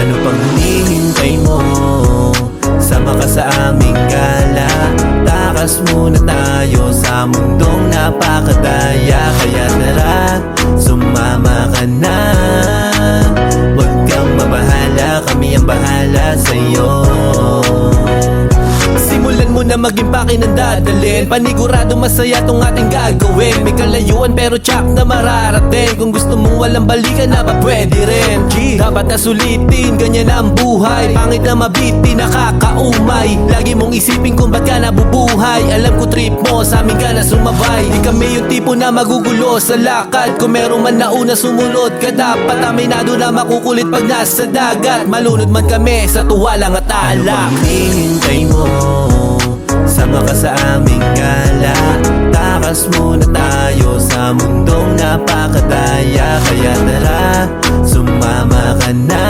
Ano pang hinihintay mo? Sama ka sa aming gala. Takas muna tayo sa mundong napakadaya. Kaya tara, sumama ka na. Huwag kang mabahala, kami ang bahala sa'yo. Simulan mo na maging pakinandadalin. Panigurado masaya tong ating gagawin. May kalayuan pero tsak na mararating. Kung gusto mong walang balikan na pa pwede rin. Dapat na sulitin, ganyan ang buhay. Pangit na mabiti, nakakaumay. Lagi mong isipin kung ba't ka nabubuhay. Alam ko trip mo, sa amin ka na sumabay. Di kami yung tipo na magugulo sa lakad. Kung merong man nauna sumunod ka, dapat aminado na makukulit pag nasa dagat. Malunod man kami sa tuwa lang at alak. Ano pang hinihintay mo? Sama ka sa aming gala. Takas muna tayo sa mundong napakadaya. Kaya tara, sumama ka na.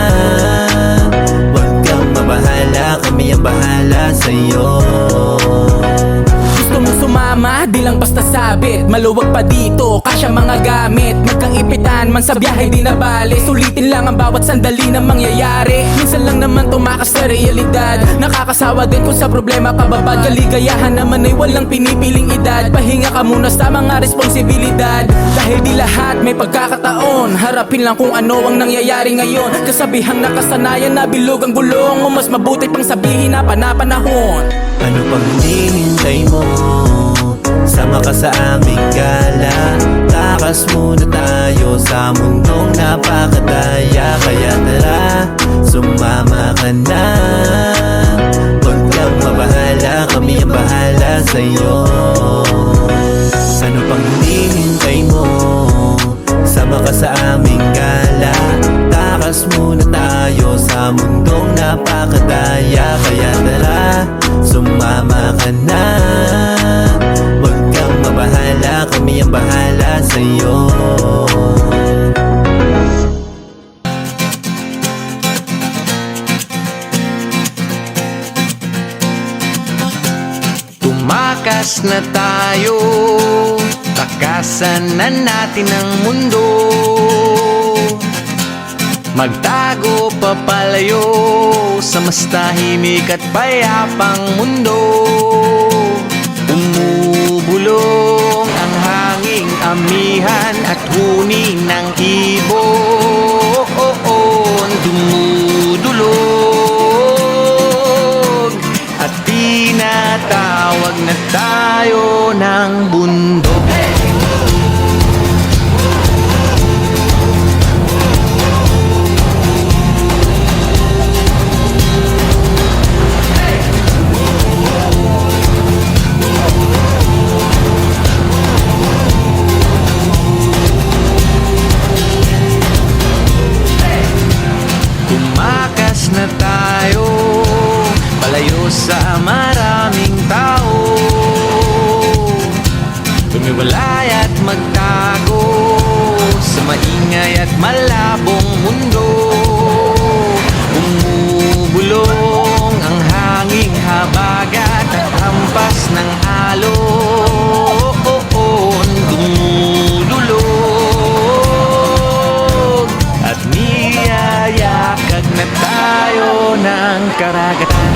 Huwag kang mabahala, kami ang bahala sa'yo. Gusto mong sumama, di lang basta sabit. Maluwag pa dito, kasya mga gamit. Magkang ipitan man sa biyahe di na bale. Sulitin lang ang bawat sandali na mangyayari. Minsan lang naman tumakas sa realidad. Nakakasawa din kung sa problema kababad. Kaligayahan naman ay walang pinipiling edad. Pahinga ka muna sa mga responsibilidad. Dahil di lahat may pagkakataon. Harapin lang kung ano ang nangyayari ngayon. Kasabihang nakasanayan na bilog ang gulong. O mas mabuti pang sabihin na panapanahon. Ano pang hinihintay mo? Sama ka sa aming gala. Takas muna tayo sa mundong napakadaya. Kaya tara, sumama ka na. Huwag kang mabahala, kami ang bahala sa'yo. Ano pang hinihintay mo? Sama ka sa aming gala. Takas muna tayo sa mundong napakadaya. Kaya tara, sumama ka na. Huwag kang mabahala, kami ang bahala sa'yo. Tumakas na tayo, takasan na natin ang mundo. Magtago papalayo sa mas tahimik at payapang mundo. Umubulong ang hanging amihan at huni ng ibon. Dumudulog at tinatawag na tayo ng bundok. Tumakas na tayo, palayo sa maraming tao. Tumiwalay at magtago sa maingay at malabong mundo. Umubulong ang hanging habagat at hampas ng alon. Dumudulog at niyayakag na tayo ng karagatan.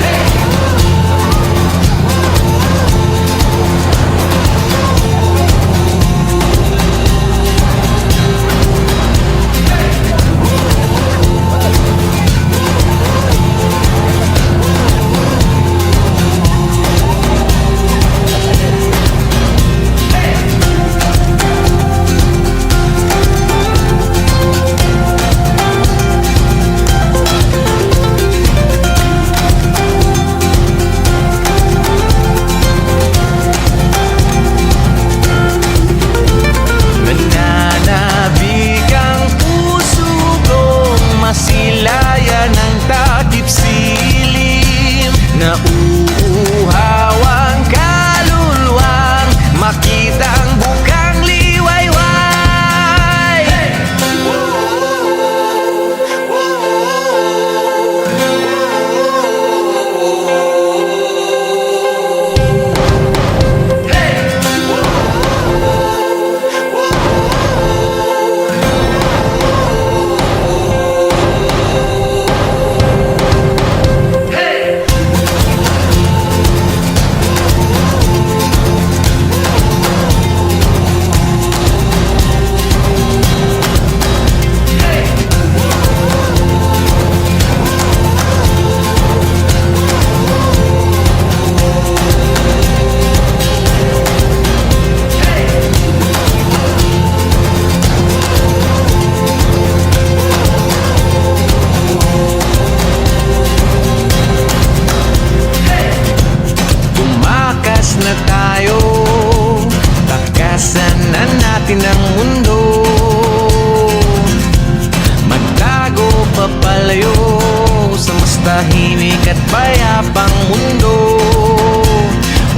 tahimik at payapang mundo.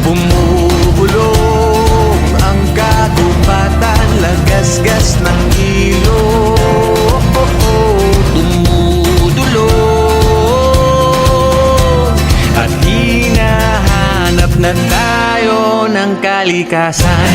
Bumubulong ang kagubatan, lagasgas ng ilog. Dumudulong at hinahanap na tayo ng kalikasan.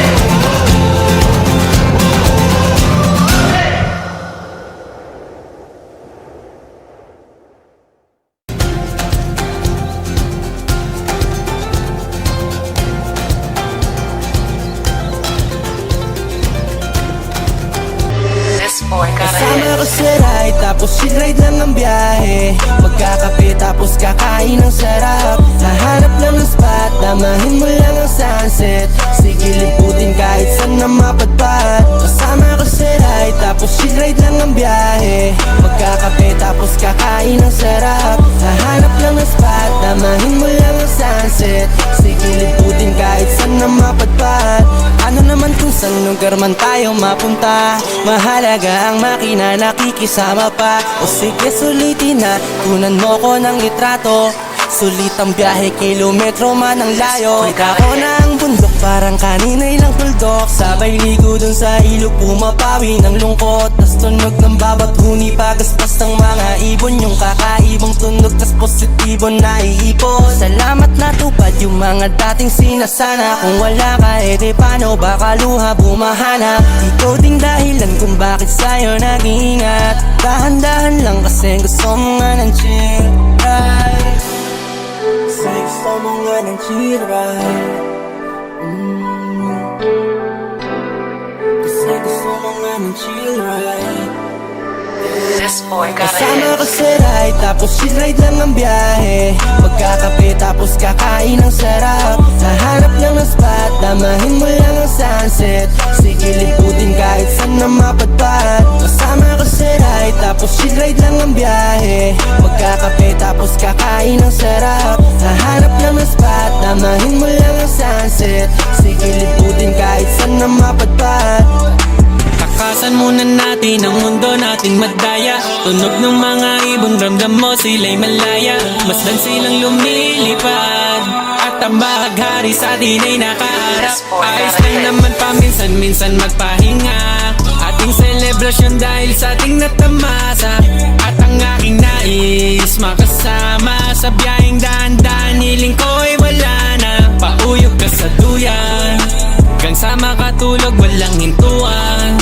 Kasama ko sa ride, tapos chill ride lang ang biyahe. Magkakape tapos kakain ng sarap. Hahanap lang ng spot, damahin mo lang ang sunset. Sige liputin kahit saan na mapadpad. Kasama ko sa ride, tapos chill ride lang ang biyahe. Magkakape tapos kakain ng sarap. Hahanap lang ng spot, damahin mo lang ang sunset. Sige liputin kahit saan na mapadpad. Ano naman kung saan lugar man tayo mapunta, mahalaga ang makina nakikisama pa. O sige sulitin na, tunan mo ko ng litrato. Sulit ang biyahe, kilometro man ang layo. Ako na ang bundok, parang kanina'y lang tuldok. Sabay ligo dun sa ilog, pumapawi ng lungkot. Tas tunog ng bawat huni, pagaspas ng mga ibon. Yung kakaibang tunog, tas positibo na iipon. Salamat na tupad yung mga dating sinasana. Kung wala ka, edi paano baka luha bumahana. Ikaw ding dahilan kung bakit sa'yo nag-iingat. Dahan-dahan lang kasi gusto mo nga ng chill ride. Kasi gusto mo nga ng chill ride. Kasi gusto mo nga ng chill ride. Kasama ko sa ride, tapos chill ride lang ang biyahe. Magkakape tapos kakain ng sarap. Hahanap lang ng spot, damahin mo lang ang sunset. Sige liputin kahit saan na mapadpad. Kasama ko sa ride, tapos chill ride lang ang biyahe. Magkakape tapos kakain ng sarap. Hahanap lang ng spot, damahin mo lang ang sunset. Sige liputin kahit saan na mapadpad. Takasan muna natin ang mundo nating madaya. Tunog ng mga ibon, ramdam mo sila'y malaya. Masdan silang lumilipad at ang bahaghari sa atin ay nakaharap. Ayos lang naman paminsan-minsan magpahinga. Ating selebrasyon dahil sa ating natamasa. At ang aking nais makasama sa biyaheng daan-daan. Hiling ko ay wala na, pauyog ka sa duyan. Hanggang sa makatulog walang hintuan.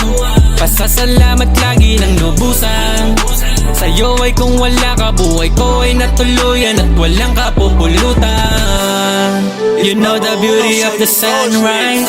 Pasasalamat lagi ng lubusan. Sa'yo ay kung wala ka, buhay ko ay natuluyan at walang kapupulutan. You know the beauty of the sunrise.